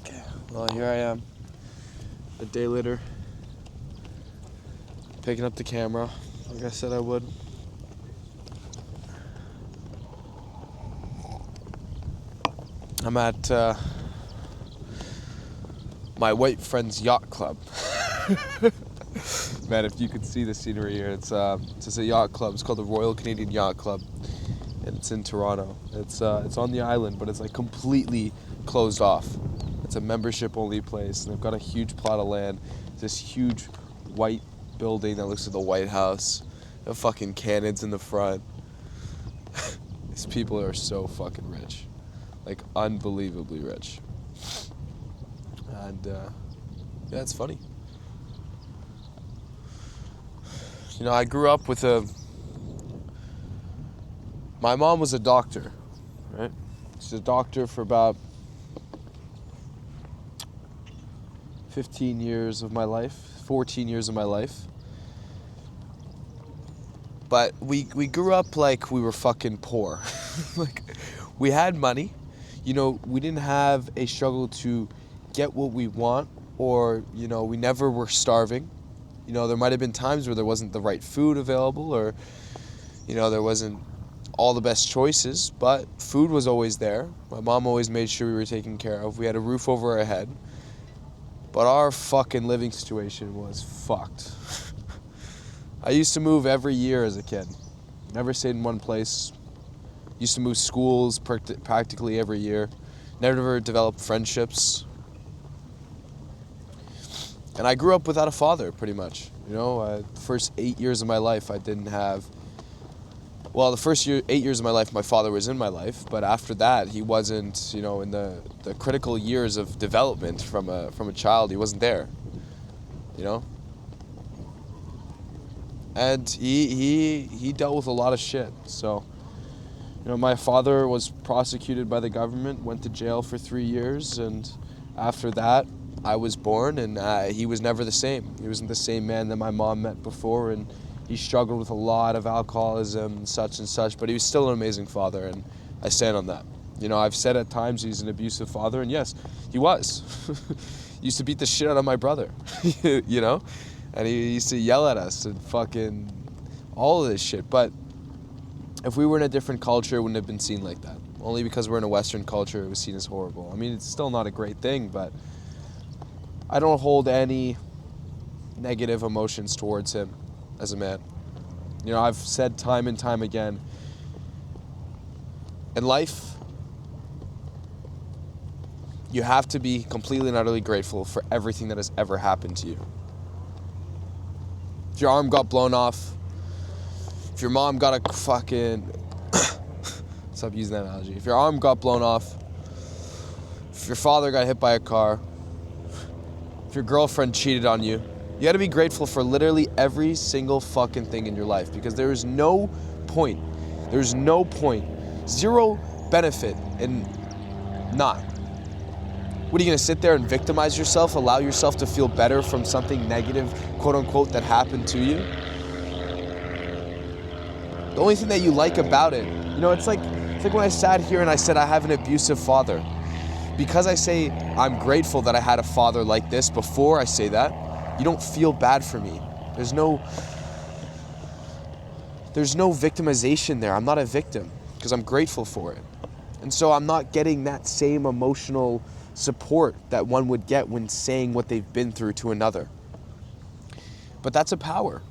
Okay, well, here I am, a day later, picking up the camera, like I said I would. I'm at my white friend's yacht club. Man, if you could see the scenery here, it's a yacht club. It's called the Royal Canadian Yacht Club, and it's in Toronto. It's on the island, but it's like completely closed off. It's a membership-only place, and they've got a huge plot of land. This huge white building that looks like the White House. The fucking cannons in the front. These people are so fucking rich, like unbelievably rich. And yeah, it's funny. You know, I grew up with my mom was a doctor, right? She's a doctor for about 15 years of my life, 14 years of my life. But we grew up like we were fucking poor. Like, we had money. You know, we didn't have a struggle to get what we want, or, you know, we never were starving. You know, there might have been times where there wasn't the right food available, or, you know, there wasn't all the best choices, but food was always there. My mom always made sure we were taken care of. We had a roof over our head. But our fucking living situation was fucked. I used to move every year as a kid. Never stayed in one place. Used to move schools practically every year. Never developed friendships. And I grew up without a father, pretty much. You know, the first 8 years of my life, I didn't have... Well, the first 8 years of my life, my father was in my life. But after that, he wasn't, you know, in the critical years of development from a child. He wasn't there, you know? And he dealt with a lot of shit. So, you know, my father was prosecuted by the government, went to jail for 3 years. And after that, I was born, and he was never the same. He wasn't the same man that my mom met before, and he struggled with a lot of alcoholism and such, but he was still an amazing father, and I stand on that. You know, I've said at times he's an abusive father, and yes, he was. He used to beat the shit out of my brother, you know? And he used to yell at us and fucking all of this shit. But if we were in a different culture, it wouldn't have been seen like that. Only because we're in a Western culture, it was seen as horrible. I mean, it's still not a great thing, but I don't hold any negative emotions towards him as a man. You know, I've said time and time again, in life, you have to be completely and utterly grateful for everything that has ever happened to you. If your arm got blown off, if your mom got a fucking... Stop using that analogy. If your arm got blown off, if your father got hit by a car, if your girlfriend cheated on you, you gotta be grateful for literally every single fucking thing in your life, because there is no point, zero benefit in not. What, are you gonna sit there and victimize yourself, allow yourself to feel better from something negative, quote unquote, that happened to you? The only thing that you like about it, you know, it's like when I sat here and I said I have an abusive father. Because I say I'm grateful that I had a father like this before I say that, you don't feel bad for me. There's no victimization there. I'm not a victim because I'm grateful for it. And so I'm not getting that same emotional support that one would get when saying what they've been through to another. But that's a power.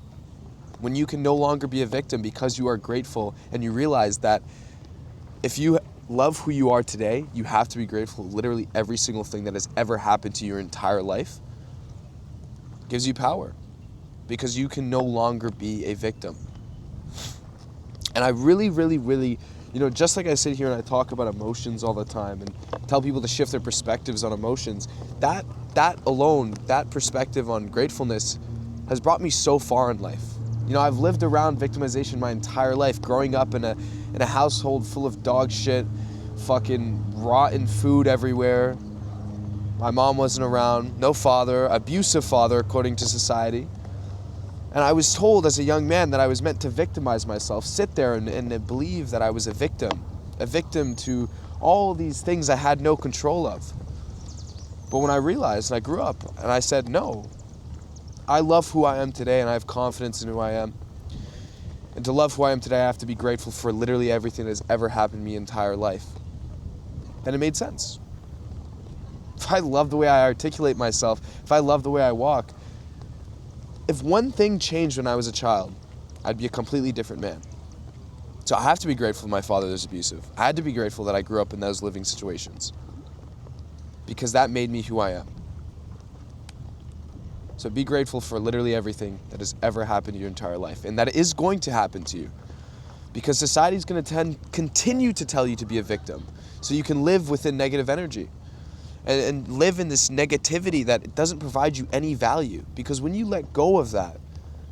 When you can no longer be a victim because you are grateful, and you realize that if you love who you are today, you have to be grateful for literally every single thing that has ever happened to your entire life. Gives you power, because you can no longer be a victim. And I really, you know, just like I sit here and I talk about emotions all the time and tell people to shift their perspectives on emotions, that alone, that perspective on gratefulness has brought me so far in life. You know, I've lived around victimization my entire life, growing up in a household full of dog shit, fucking rotten food everywhere. My mom wasn't around, no father, abusive father according to society. And I was told as a young man that I was meant to victimize myself, sit there and believe that I was a victim to all these things I had no control of. But when I realized and I grew up and I said, no, I love who I am today and I have confidence in who I am. And to love who I am today, I have to be grateful for literally everything that has ever happened in my entire life. And it made sense. If I love the way I articulate myself, if I love the way I walk, if one thing changed when I was a child, I'd be a completely different man. So I have to be grateful my father was abusive. I had to be grateful that I grew up in those living situations, because that made me who I am. So be grateful for literally everything that has ever happened in your entire life, and that is going to happen to you, because society is going to continue to tell you to be a victim, so you can live within negative energy and live in this negativity that doesn't provide you any value. Because when you let go of that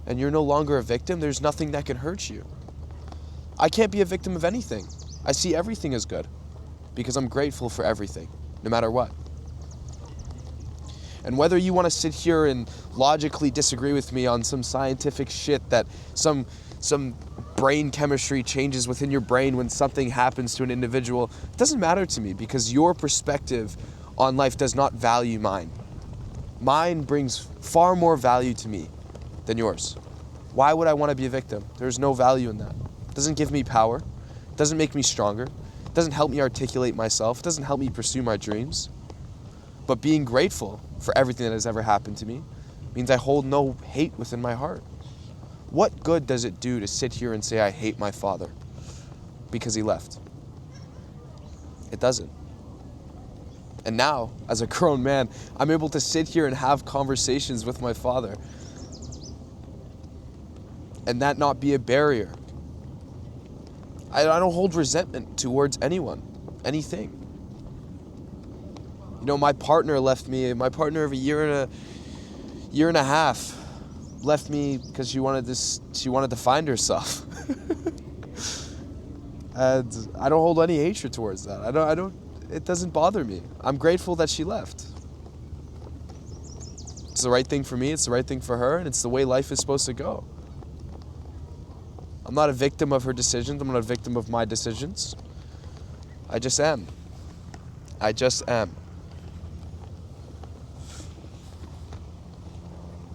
and you're no longer a victim, there's nothing that can hurt you. I can't be a victim of anything. I see everything as good because I'm grateful for everything, no matter what. And whether you want to sit here and logically disagree with me on some scientific shit that some brain chemistry changes within your brain when something happens to an individual, it doesn't matter to me, because your perspective on life does not value mine. Mine brings far more value to me than yours. Why would I want to be a victim? There's no value in that. It doesn't give me power. It doesn't make me stronger. It doesn't help me articulate myself. It doesn't help me pursue my dreams. But being grateful for everything that has ever happened to me means I hold no hate within my heart. What good does it do to sit here and say I hate my father because he left? It doesn't. And now, as a grown man, I'm able to sit here and have conversations with my father, and that not be a barrier. I don't hold resentment towards anyone, anything. You know, my partner left me. My partner of a year and a half left me because she wanted to find herself. And I don't hold any hatred towards that. I don't. It doesn't bother me. I'm grateful that she left. It's the right thing for me. It's the right thing for her, and it's the way life is supposed to go. I'm not a victim of her decisions. I'm not a victim of my decisions. I just am. I just am.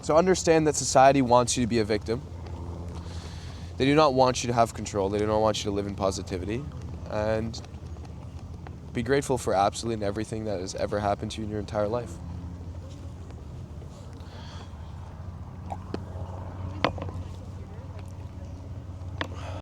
So understand that society wants you to be a victim. They do not want you to have control. They do not want you to live in positivity. And be grateful for absolutely everything that has ever happened to you in your entire life.